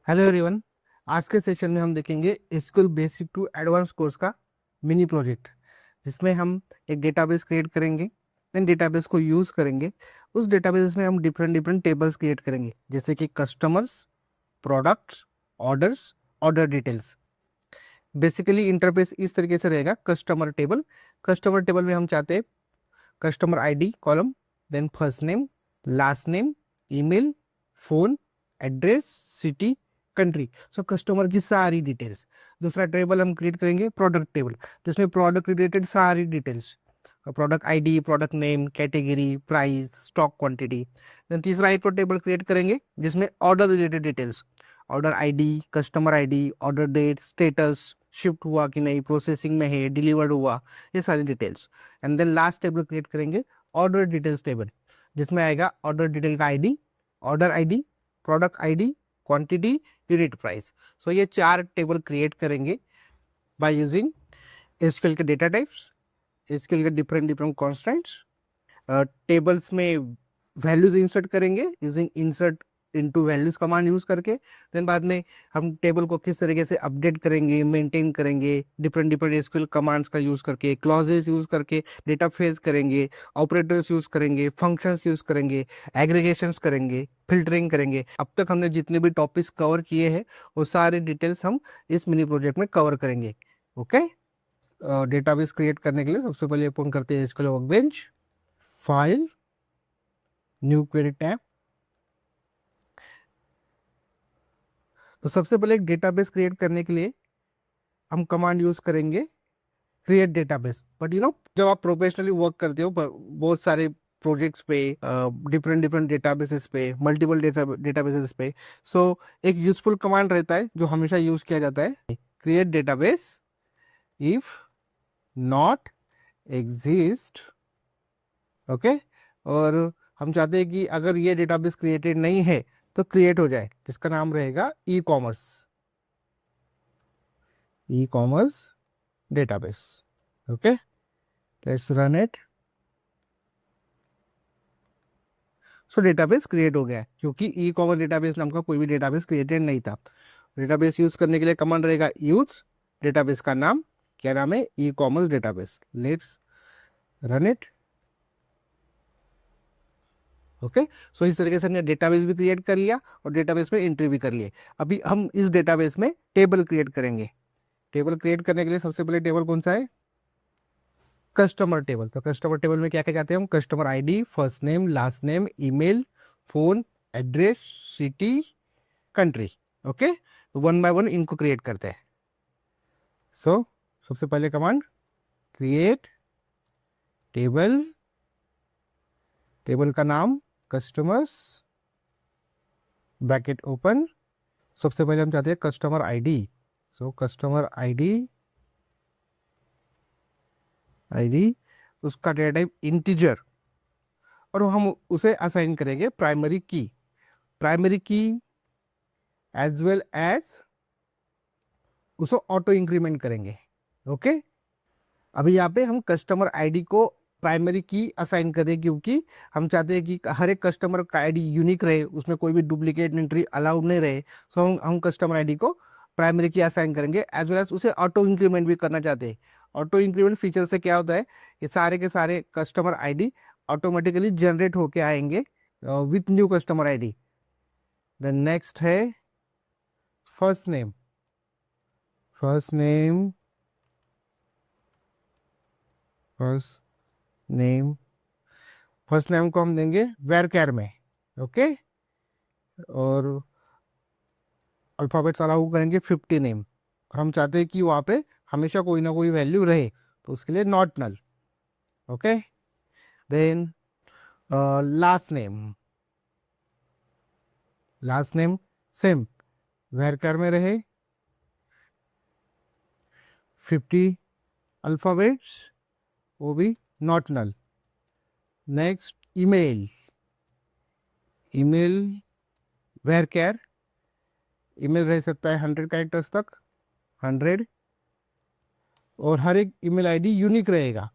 Hello everyone. आज के session में हम देखेंगे school basic to advance course का मिनी प्रोजेक्ट, जिसमें हम एक डेटाबेस क्रिएट करेंगे। देन डेटाबेस को यूज़ करेंगे। उस डेटाबेस में हम डिफरेंट डिफरेंट टेबल्स क्रिएट करेंगे, जैसे कि customers, products, orders, order details. Basically interface इस तरीके से रहेगा। कस्टमर टेबल में हम चाहते हैं customer ID column, then first name, last name, email, phone, address, city, country. So customer की सारी डिटेल्स। दूसरा टेबल हम क्रिएट करेंगे प्रोडक्ट टेबल, जिसमें प्रोडक्ट रिलेटेड सारी details, product ID, product name, category, price, stock quantity. Then तीसरा एक table create करेंगे जिसमें order related details, order ID, customer ID, order date, status, shift हुआ कि नहीं, प्रोसेसिंग में है, डिलीवर्ड हुआ, ये सारी details. And then last table create करेंगे ऑर्डर डिटेल्स टेबल, जिसमें आएगा ऑर्डर डिटेल का ID, order ID, product ID, quantity, unit price. So ये 4 टेबल क्रिएट करेंगे बाय यूजिंग एसक्यूएल के डेटा टाइप्स, एसक्यूएल के डिफरेंट डिफरेंट कॉन्स्टेंट्स। टेबल्स में values insert करेंगे using insert into values command use करके। Then बाद में हम टेबल को किस तरीके से अपडेट करेंगे, मेंटेन करेंगे, डिफरेंट डिफरेंट एसक्यूएल कमांड्स का यूज करके, क्लॉजेस यूज करके डेटा फेज करेंगे, ऑपरेटर्स यूज करेंगे, फंक्शंस यूज करेंगे, एग्रीगेशंस करेंगे, फिल्टरिंग करेंगे। अब तक हमने जितने भी टॉपिक्स कवर किए हैं वो सारे डिटेल्स हम इस मिनी प्रोजेक्ट में कवर करेंगे। ओके। डेटाबेस क्रिएट करने के लिए सबसे पहले ओपन करते हैं SQL workbench, file, new query tab. तो सबसे पहले एक डेटाबेस क्रिएट करने के लिए हम कमांड यूज करेंगे क्रिएट डेटाबेस। बट जब आप प्रोफेशनली वर्क करते हो बहुत सारे प्रोजेक्ट्स पे, डिफरेंट डिफरेंट डेटाबेसेस पे, मल्टीपल डेटाबेसेस पे, सो एक यूजफुल कमांड रहता है जो हमेशा यूज किया जाता है, create database if not exist. Okay. और हम चाहते हैं कि अगर ये डेटाबेस क्रिएटेड नहीं है तो क्रिएट हो जाए, जिसका नाम रहेगा e commerce, E commerce database. Okay, let's run it. So database create हो गया है, क्योंकि ई कॉमर्स डेटाबेस नाम का कोई भी डेटाबेस क्रिएटेड नहीं था। डेटाबेस यूज करने के लिए कमांड रहेगा यूज डेटाबेस का नाम, क्या नाम है, e commerce database. Let's run it. Okay. So इस तरीके से हमने डेटाबेस भी क्रिएट कर लिया और डेटाबेस में एंट्री भी कर लिए। अभी हम इस डेटाबेस में टेबल क्रिएट करेंगे। टेबल क्रिएट करने के लिए सबसे पहले टेबल कौन सा है, कस्टमर टेबल। तो कस्टमर टेबल में क्या क्या चाहते हैं हम, customer ID, first name, last name, email, phone, address, city, country. Okay, तो वन बाय वन इनको क्रिएट करते हैं। सो सबसे पहले कमांड क्रिएट टेबल, टेबल का नाम कस्टमर्स, ब्रैकेट ओपन। सबसे पहले हम चाहते हैं customer ID. So customer ID, ID उसका डेटा टाइप इंटीजर, और हम उसे असाइन करेंगे primary key as well as उसे ऑटो इंक्रीमेंट करेंगे। ओके। अभी यहाँ पे हम कस्टमर आईडी को प्राइमरी की असाइन करें, क्योंकि हम चाहते हैं कि हर एक कस्टमर का आईडी यूनिक रहे, उसमें कोई भी डुप्लीकेट एंट्री अलाउड नहीं रहे। सो हम कस्टमर आईडी को प्राइमरी की असाइन करेंगे, एज वेल एज उसे ऑटो इंक्रीमेंट भी करना चाहते हैं। ऑटो इंक्रीमेंट फीचर से क्या होता है, ये सारे के सारे कस्टमर आईडी ऑटोमेटिकली जनरेट होके आएंगे with new customer ID. Then next है first name. First name, first name, first name को हम देंगे वेरकेर में। ओके। और अल्फ़ाबेट्स अलाउ करेंगे 50 नेम, और हम चाहते हैं कि वहाँ पे हमेशा कोई ना कोई वैल्यू रहे, तो उसके लिए not null. Okay. Then last name, last name same varchar में रहे, 50 अल्फ़ाबेट्स, वो भी not null. Next email, email varchar, email रह सकता है 100 कैरेक्टर्स तक, 100, और हर एक ईमेल आईडी यूनिक रहेगा।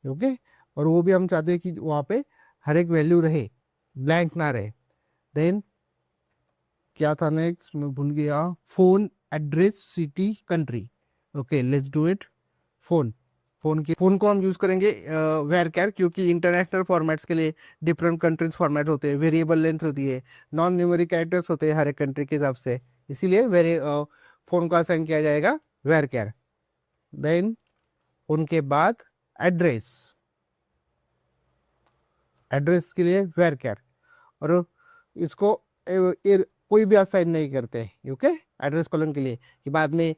ओके। और वो भी हम चाहते हैं कि वहाँ पे हर एक वैल्यू रहे, ब्लैंक ना रहे। देन क्या था नेक्स्ट, मैं भूल गया, phone, address, city, country. Okay, let's do it. Phone, phone को हम यूज करेंगे वेर कैर, क्योंकि इंटरनेशनल फॉर्मेट्स के लिए डिफरेंट कंट्रीज फॉर्मेट होते हैं, वेरिएबल लेंथ होती है, नॉन न्यूमेरिक कैरेक्टर्स होते हैं हर एक कंट्री के हिसाब से, इसीलिए वेरी फोन को असाइन किया जाएगा वेर कैर। देन उनके बाद एड्रेस, एड्रेस के लिए वेर कैर, और इसको कोई भी असाइन नहीं करते, ओके, एड्रेस कॉलम के लिए, कि बाद में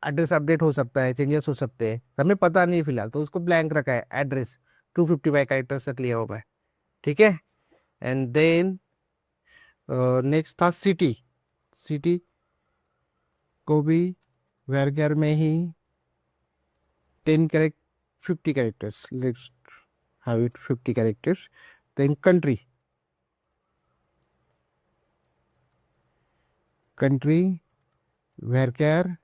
एड्रेस अपडेट हो सकता है, चेंजेस हो सकते हैं, हमें पता नहीं फिलहाल, तो उसको ब्लैंक रखा है एड्रेस, 255 कैरेक्टर्स तक लिया हुआ है, ठीक है। एंड देन नेक्स्ट था सिटी, सिटी को भी वेरगैर में ही 50 characters, let's have it 50 characters. Then country, country varchar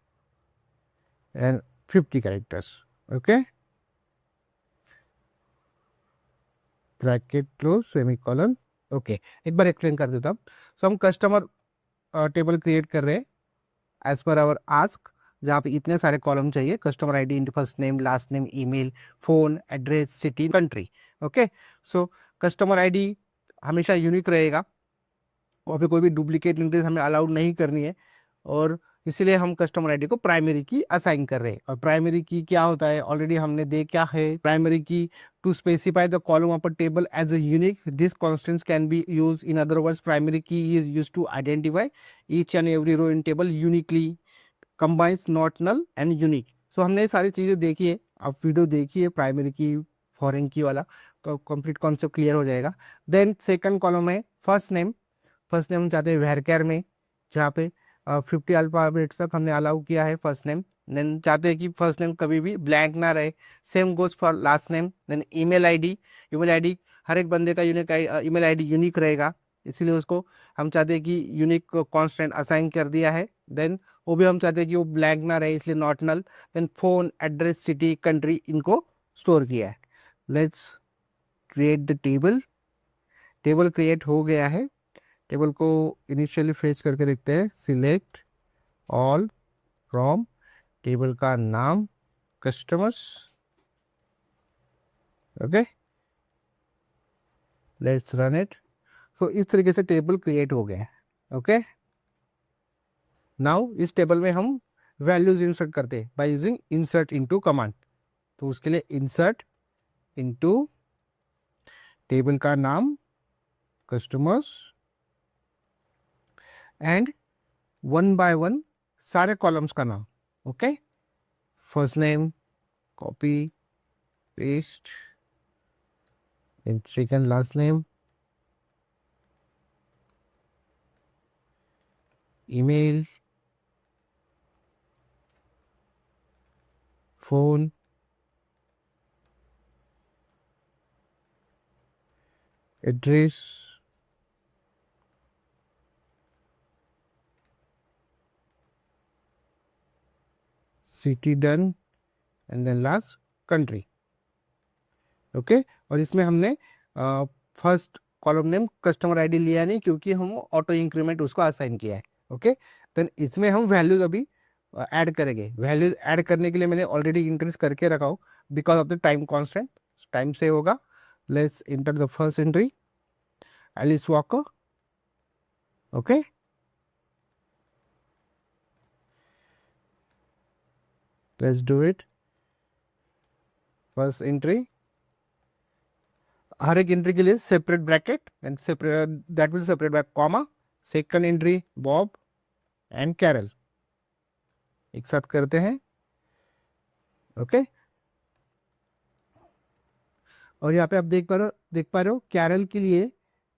and 50 characters, okay, bracket close semicolon, okay. एक बार एक्सप्लेन कर देता हूँ। सो हम कस्टमर टेबल क्रिएट कर रहे हैं एज पर आवर आस्क, जहाँ पे इतने सारे कॉलम चाहिए, customer ID into first name, last name, email, phone, address, city, country, okay. So customer ID हमेशा यूनिक रहेगा, वहाँ पे कोई भी डुप्लीकेट एंट्रीज हमें अलाउड नहीं करनी है, और इसीलिए हम कस्टमर आईडी को प्राइमरी की असाइन कर रहे हैं। और प्राइमरी की क्या होता है, ऑलरेडी हमने देखा है, primary key to specify the column of a table as a unique, this constants can be use, in other words primary key is use to identify each and every row in table uniquely, combines not null and unique. So हमने ये सारी चीज़ें देखी है, आप video देखिए primary key, foreign की वाला, तो कंप्लीट कॉन्सेप्ट क्लियर हो जाएगा। देन सेकंड कॉलम है फर्स्ट नेम, फर्स्ट नेम हम चाहते हैं वेरकैर में, जहाँ पे 50 अल्फाबेट्स तक हमने अलाउ किया है फर्स्ट नेम। देन चाहते हैं कि फर्स्ट नेम कभी भी ब्लैंक ना रहे, same goes for last name. Then email ID, email ID हर एक बंदे का यूनिक ईमेल आईडी यूनिक रहेगा, इसीलिए उसको हम चाहते हैं कि यूनिक कांस्टेंट असाइन कर दिया है। देन वो भी हम चाहते हैं कि वो ब्लैंक ना रहे, इसलिए not null. Then phone, address, city, country, इनको स्टोर किया है। Let's create the table. Table create हो गया है, टेबल को इनिशियली फेच करके देखते हैं। सिलेक्ट ऑल फ्रॉम, टेबल का नाम customers, okay, let's run it. So इस तरीके से टेबल क्रिएट हो गए, ओके। नाउ इस टेबल में हम वैल्यूज इंसर्ट करते हैं by using insert into command. तो उसके लिए इंसर्ट इनटू, टेबल का नाम customers, and one by one सारे कॉलम्स का नाम, okay. First name, copy paste, then second last name, email, phone, address, city done, and then last country, okay. और इसमें हमने first column name customer ID लिया नहीं, क्योंकि हम ऑटो इंक्रीमेंट उसको असाइन किया है, ओके। देन इसमें हम वैल्यूज अभी ऐड करेंगे। वैल्यूज ऐड करने के लिए मैंने ऑलरेडी इंट्रीज करके रखा हूँ, because of the time constant, time से होगा। Let's enter the first entry, Alice Walker, okay. Let's do it. First entry, हर एक एंट्री के लिए separate bracket and separate, that will separate by comma. Second entry Bob and Carol, एक साथ करते हैं, ओके। और यहाँ पे आप देख पा रहे हो कैरल के लिए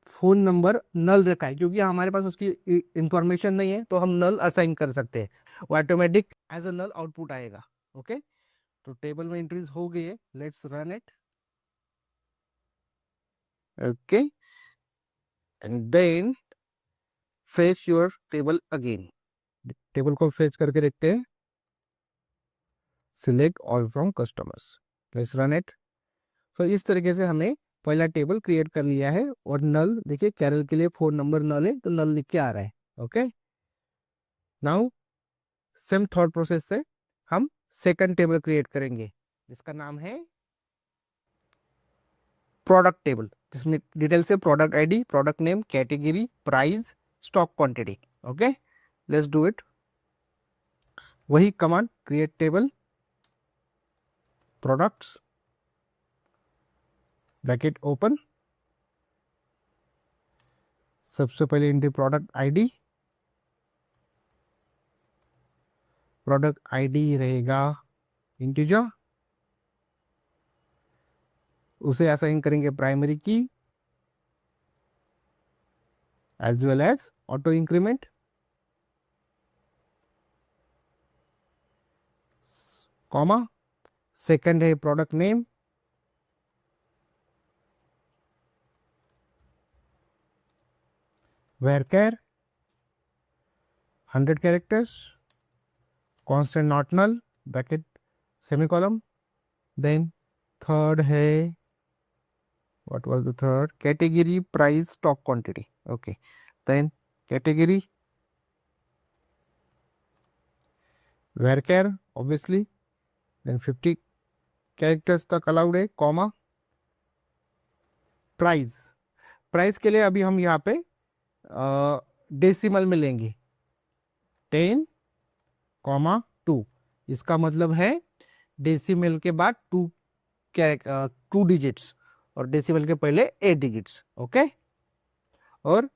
फोन नंबर नल रखा है, क्योंकि हमारे पास उसकी इंफॉर्मेशन नहीं है, तो हम नल असाइन कर सकते हैं, वो automatic as a null output okay, ओके। तो टेबल में एंट्रीज हो गई है, let's run it, okay. And then fetch your table again, table को फेच करके देखते हैं। Select all from customers, let's run it. तो इस तरीके से हमें पहला टेबल क्रिएट कर लिया है और नल देखिए कैरल के लिए 4 नंबर नल है तो नल लिख के आ रहा है। Okay, now same thought process से हम सेकंड टेबल क्रिएट करेंगे जिसका नाम है प्रोडक्ट टेबल, जिसमें डिटेल से product ID, product name, category, price, stock quantity. Okay, let's do it. वही command create table products bracket open, सबसे पहले एंट्री प्रोडक्ट आईडी रहेगा इंटीजर, उसे असाइन करेंगे primary key as well as auto increment, comma, second है product name, varchar 100 characters, constant not null bracket semicolon, then third है what was the third category price stock quantity. Okay, then category varchar obviously, then 50 characters तक allowed है, comma, price के लिए अभी हम यहाँ पे डेसिमल में लेंगे 10, 2, इसका मतलब है डेसिमल के बाद 2 डिजिट्स और डेसिमल के पहले 8 डिजिट्स। ओके, और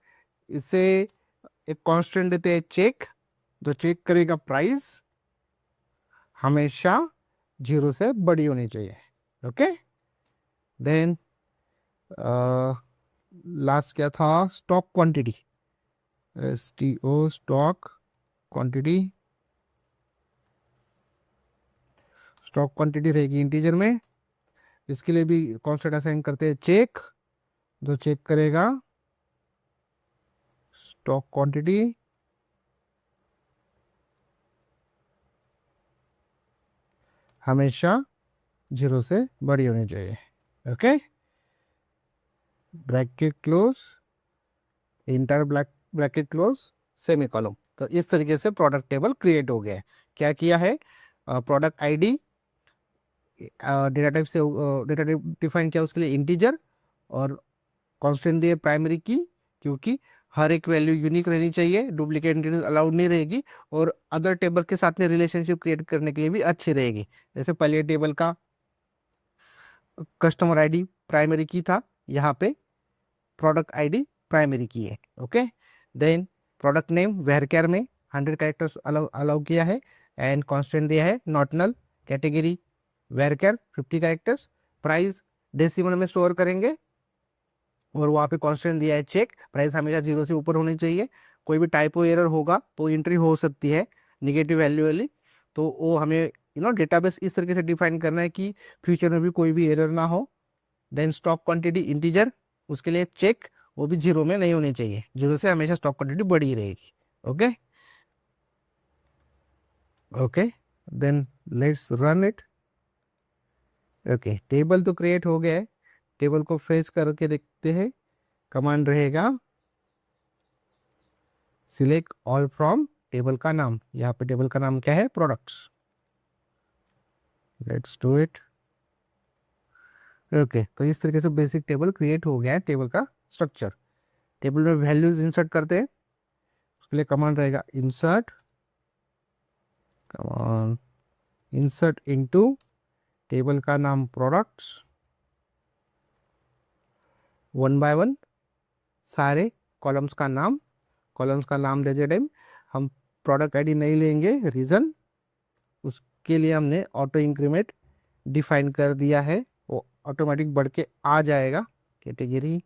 इसे एक कांस्टेंट देते हैं चेक, जो चेक करेगा प्राइस हमेशा 0 से बड़ी होनी चाहिए। ओके, देन लास्ट क्या था, stock quantity, STO stock quantity, stock quantity रहेगी इंटीजर में, इसके लिए भी कांस्टेंट असाइन करते हैं चेक, जो चेक करेगा स्टॉक क्वांटिटी हमेशा 0 से बड़ी होनी चाहिए। Okay, bracket close, inter bracket close, semicolon. तो इस तरीके से प्रोडक्ट टेबल क्रिएट हो गया है। क्या किया है, प्रोडक्ट आईडी डेटा टाइप से डेटा टाइप डिफाइन किया उसके लिए इंटीजर, और कांस्टेंट दिए प्राइमरी की, क्योंकि हर एक वैल्यू यूनिक रहनी चाहिए, डुप्लीकेट एंटिटीज अलाउड नहीं रहेगी, और अदर टेबल के साथ में रिलेशनशिप क्रिएट करने के लिए भी अच्छी रहेगी। जैसे पहले टेबल का कस्टमर आईडी प्राइमरी की था, यहाँ पे प्रोडक्ट आईडी प्राइमरी की है। Okay, then product name varchar में 100 कैरेक्टर्स अलाउ किया है एंड कांस्टेंट दिया है not null, category varchar 50 characters, price decimal में स्टोर करेंगे और वहाँ पे कांस्टेंट दिया है चेक, प्राइस हमेशा 0 से ऊपर होनी चाहिए। कोई भी टाइपो एरर होगा तो एंट्री हो सकती है निगेटिव वैल्यू वाली, तो वो हमें डेटाबेस इस तरीके से डिफाइन करना है कि फ्यूचर में भी कोई भी एरर ना हो। देन स्टॉक क्वांटिटी इंटीजर, उसके लिए चेक, वो भी 0 में नहीं होनी चाहिए, 0 से हमेशा स्टॉक क्वांटिटी बड़ी रहेगी। Okay okay, then let's run it. Okay, table तो क्रिएट हो गया है, टेबल को फेस करके देखते हैं। कमांड रहेगा सिलेक्ट ऑल फ्रॉम टेबल का नाम, यहाँ पे टेबल का नाम क्या है, products. Let's do it. Okay, तो इस तरीके से बेसिक टेबल क्रिएट हो गया है, टेबल का स्ट्रक्चर। टेबल में वैल्यूज इंसर्ट करते हैं, उसके लिए कमांड रहेगा insert, command insert into table का नाम प्रोडक्ट्स, 1 बाय 1 सारे कॉलम्स का नाम देते टाइम हम प्रोडक्ट आईडी नहीं लेंगे, रीजन उसके लिए हमने ऑटो इंक्रीमेंट डिफाइन कर दिया है, वो ऑटोमेटिक बढ़ के आ जाएगा। Category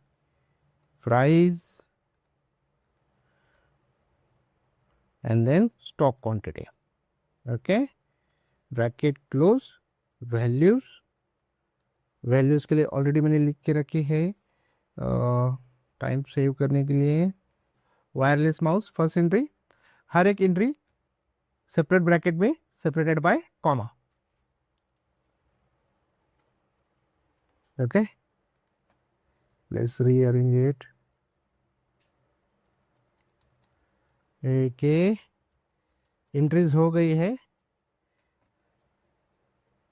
price and then stock quantity. Okay, bracket close, values के लिए ऑलरेडी मैंने लिख के रखी है टाइम सेव करने के लिए। वायरलेस माउस फर्स्ट एंट्री, हर एक एंट्री सेपरेट ब्रैकेट में separated by comma. Okay, let's rearrange it. के एंट्रीज हो गई है,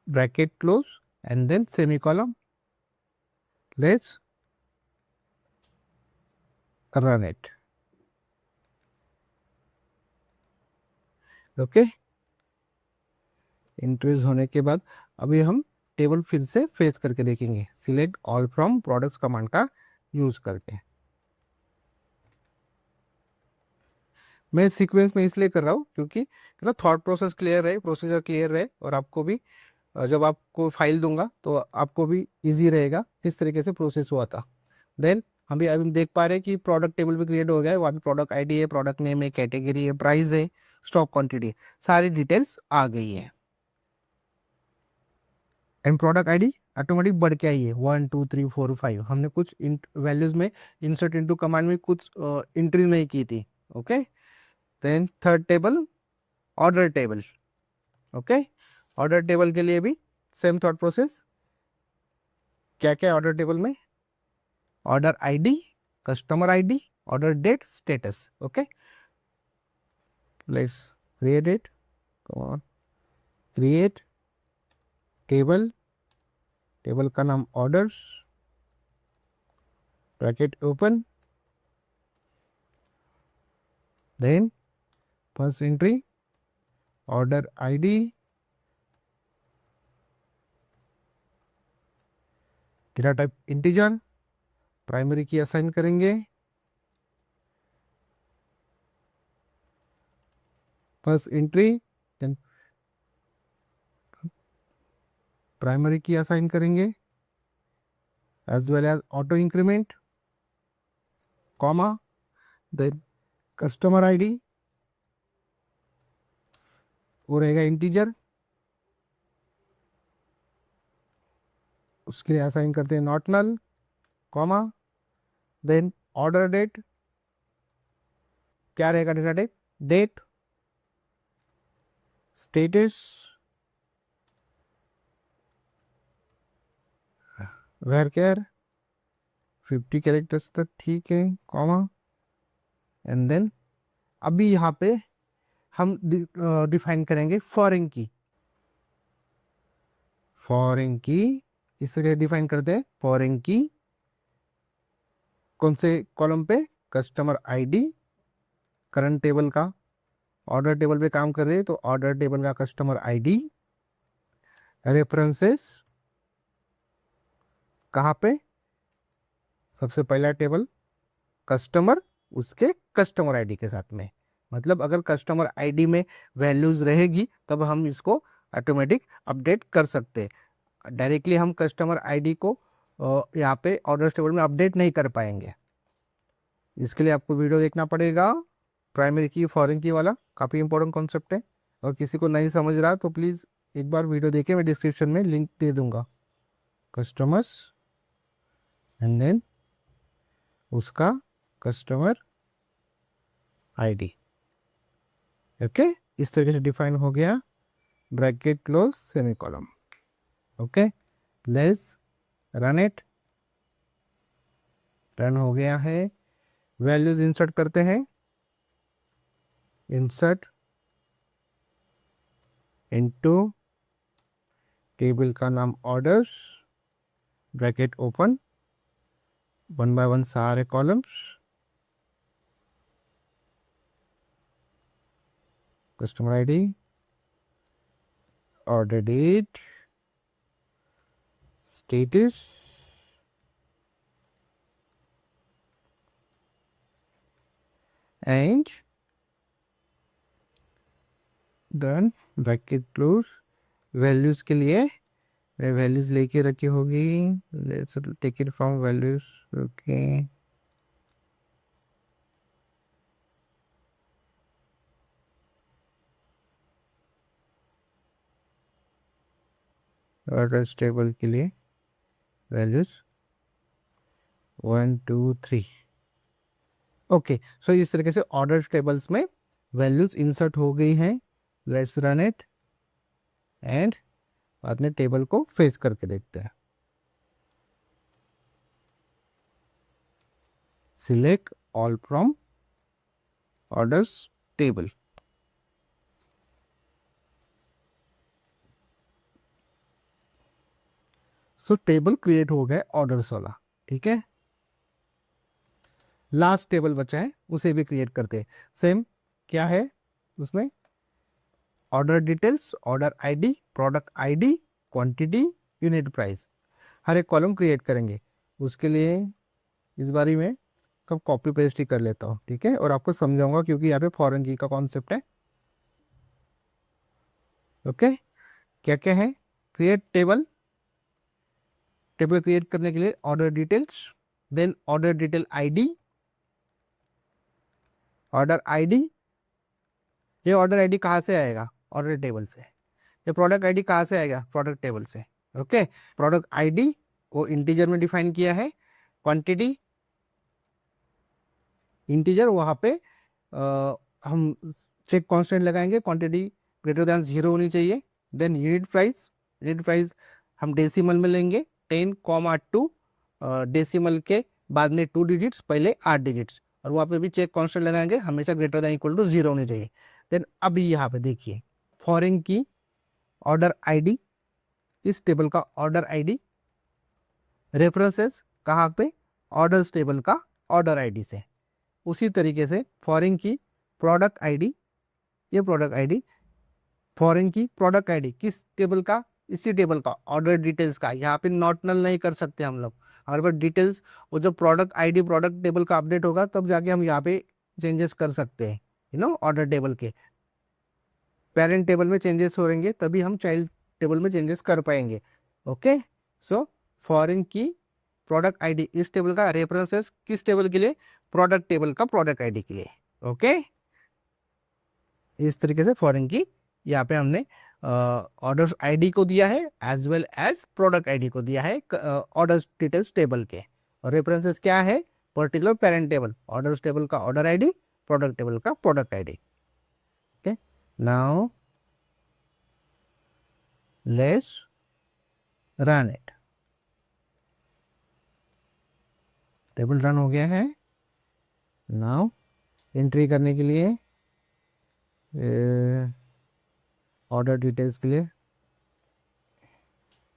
bracket close and then semicolon. Let's run it. Okay, increase होने के बाद अभी हम टेबल फिर से फेस करके देखेंगे, select all from products command का यूज करके। मैं सीक्वेंस में इसलिए कर रहा हूँ क्योंकि थॉट प्रोसेस क्लियर रहे, प्रोसीजर क्लियर रहे, और आपको भी जब आपको फाइल दूंगा तो आपको भी इजी रहेगा किस तरीके से प्रोसेस हुआ था। देन अभी देख पा रहे हैं कि प्रोडक्ट टेबल भी क्रिएट हो गया है, वहाँ पे प्रोडक्ट आईडी है, प्रोडक्ट नेम है, कैटेगरी है, प्राइस है, स्टॉक क्वांटिटी, सारी डिटेल्स आ गई है। एंड प्रोडक्ट आईडी ऑटोमेटिक बढ़ के आई है 1 2 3 4 5। हमने कुछ वैल्यूज में इंसर्ट इनटू कमांड में कुछ एंट्री नहीं की थी। Okay, then third table order table. Okay, order table के लिए भी सेम थॉट प्रोसेस। क्या क्या ऑर्डर टेबल में, order ID, customer ID, order date, status. Okay, let's create it. Come on, create table, table का नाम orders, bracket open, then first entry order ID, data type integer, primary key assign करेंगे, first entry, then primary key assign करेंगे as well as auto increment, comma, then customer ID वो रहेगा integer, उसके लिए assign करते हैं not null, comma, then order date, क्या रहेगा data type, date, status, varchar 50 characters तक ठीक है, कॉमा, एंड देन अभी यहाँ पे हम डिफाइन करेंगे फॉरेन की। फॉरेन की इस तरह डिफाइन करते हैं, फॉरेन की कौन से कॉलम पे, कस्टमर आईडी, करंट टेबल का, ऑर्डर टेबल पे काम कर रहे हैं तो ऑर्डर टेबल का कस्टमर आईडी, रेफरेंसेस कहाँ पे, सबसे पहला टेबल कस्टमर, उसके कस्टमर आईडी के साथ में, मतलब अगर कस्टमर आईडी में वैल्यूज रहेगी तब हम इसको ऑटोमेटिक अपडेट कर सकते हैं। डायरेक्टली हम कस्टमर आईडी को यहाँ पे ऑर्डर टेबल में अपडेट नहीं कर पाएंगे, इसके लिए आपको वीडियो देखना पड़ेगा। प्राइमरी की फॉरेन की वाला काफ़ी इंपॉर्टेंट कॉन्सेप्ट है, और किसी को नहीं समझ रहा तो प्लीज़ एक बार वीडियो देखें, मैं डिस्क्रिप्शन में लिंक दे दूंगा। कस्टमर्स एंड देन उसका कस्टमर आईडी। ओके, इस तरीके से डिफाइन हो गया, bracket close semicolon. Okay, let's run it. Run हो गया है, वैल्यूज इंसर्ट करते हैं, इंसर्ट इनटू टेबल का नाम ऑर्डर्स, ब्रैकेट ओपन, 1 by 1 सारे columns, customer ID, order date, status, and done, bracket close. Values के लिए मैं वैल्यूज लेके रखी होगी, let's take it from values. Okay, orders table के लिए वैल्यूज 1 2 3। ओके, सो इस तरीके से ऑर्डर टेबल्स में वैल्यूज इंसर्ट हो गई हैं। लेट्स रन इट एंड बाद में टेबल को फेस करके देखते हैं। select all from orders table. So table create हो गया ऑर्डर्स वाला, ठीक है। लास्ट टेबल बचा है, उसे भी क्रिएट करते हैं। सेम क्या है उसमें, order details, order ID, product ID, quantity, unit price, हर एक कॉलम क्रिएट करेंगे। उसके लिए इस बारी में कब कॉपी पेस्ट ही कर लेता हूँ, ठीक है, और आपको समझाऊंगा क्योंकि यहाँ पे फॉरेन की का कॉन्सेप्ट है। ओके, क्या क्या है, क्रिएट टेबल, टेबल क्रिएट करने के लिए order details, then order detail ID, order ID, ये ऑर्डर आईडी कहाँ से आएगा, ऑर्डर टेबल से। ये प्रोडक्ट आईडी कहाँ से आएगा, प्रोडक्ट टेबल से। ओके, प्रोडक्ट आईडी को इंटीजर में डिफाइन किया है, क्वांटिटी इंटीजर, वहाँ पे हम चेक कांस्टेंट लगाएंगे, क्वांटिटी ग्रेटर दैन 0 होनी चाहिए। Then unit price, unit price हम डेसिमल में लेंगे, 10,2, डेसिमल के बाद में 2 डिजिट्स, पहले 8 डिजिट्स, और वहाँ पे भी चेक कांस्टेंट लगाएंगे, हमेशा ग्रेटर दैन इक्वल टू 0 होनी चाहिए। देन अभी यहाँ पे देखिए फॉरेन की ऑर्डर आईडी, इस टेबल का ऑर्डर आईडी, रेफरेंसेस कहाँ पे, ऑर्डर्स टेबल का ऑर्डर आईडी से। उसी तरीके से फॉरेन की प्रोडक्ट आईडी, ये प्रोडक्ट आईडी, फॉरेन की प्रोडक्ट आईडी किस टेबल का, इसी टेबल का ऑर्डर डिटेल्स का। यहाँ पे नॉट नल नहीं कर सकते हम लोग, हमारे पास डिटेल्स, वो जो प्रोडक्ट आईडी प्रोडक्ट टेबल का अपडेट होगा तब जाके हम यहाँ पे चेंजेस कर सकते हैं, ऑर्डर टेबल के। पेरेंट टेबल में चेंजेस हो रहेंगे तभी हम चाइल्ड टेबल में चेंजेस कर पाएंगे। ओके, सो फॉरेन की प्रोडक्ट आईडी इस टेबल का, रेफरेंसेस किस टेबल के लिए, प्रोडक्ट टेबल का प्रोडक्ट आईडी के लिए। ओके, इस तरीके से फॉरेन की यहाँ पे हमने ऑर्डर आईडी को दिया है as well as product ID को दिया है ऑर्डर डिटेल्स टेबल के। और रेफरेंसेस क्या है, particular parent table, order table का ऑर्डर आईडी, प्रोडक्ट टेबल का product ID. Okay, now let's run it. Table run हो गया है। नाउ एंट्री करने के लिए ऑर्डर डिटेल्स के लिए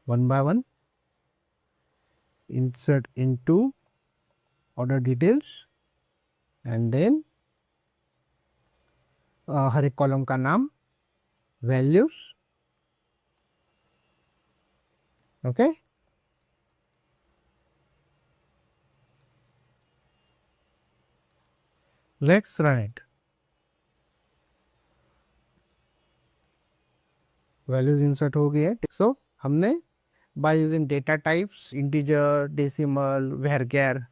1 by 1 insert into order details and then हर एक कॉलम का नाम, values. Okay, let's run it. Values insert हो गई है। सो हमने by using data types, integer, decimal, varchar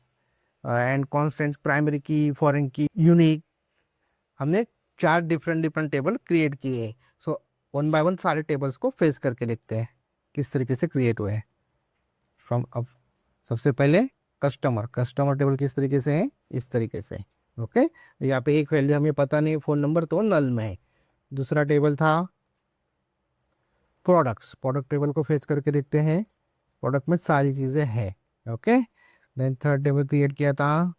and constant, primary key, foreign key, unique, हमने 4 डिफरेंट टेबल क्रिएट किए हैं। सो 1 by 1 सारे टेबल्स को फेस करके देखते हैं किस तरीके से क्रिएट हुए हैं। फ्रॉम अब सबसे पहले कस्टमर टेबल किस तरीके से है, इस तरीके से। ओके, यहाँ पे एक वैल्यू हमें पता नहीं, फ़ोन नंबर तो नल में है। दूसरा टेबल था प्रोडक्ट टेबल को फेच करके देखते हैं, प्रोडक्ट में सारी चीज़ें हैं। Okay, then third table create किया था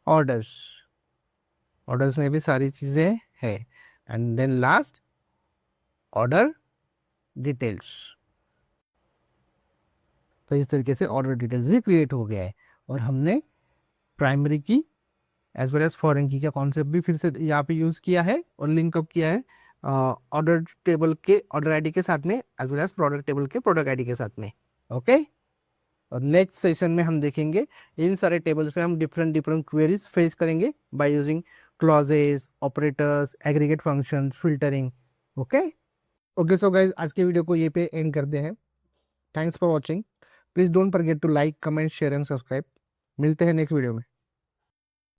ऑर्डर्स में भी सारी चीज़ें हैं। And then last order details. तो इस तरीके से ऑर्डर डिटेल्स भी क्रिएट हो गया है। और हमने primary key as well as foreign की का कॉन्सेप्ट भी फिर से यहाँ पे यूज़ किया है और लिंक अप किया है ऑर्डर टेबल के ऑर्डर आईडी के साथ में as well as product table के प्रोडक्ट आईडी के साथ में। ओके, और नेक्स्ट सेशन में हम देखेंगे इन सारे टेबल्स पे हम डिफरेंट क्वेरीज फेस करेंगे by using clauses, operators, aggregate functions, filtering. Okay, so guys आज के वीडियो को ये पे एंड करते हैं। Thanks for watching. Please don't forget to like, comment, share and subscribe. मिलते हैं नेक्स्ट वीडियो में।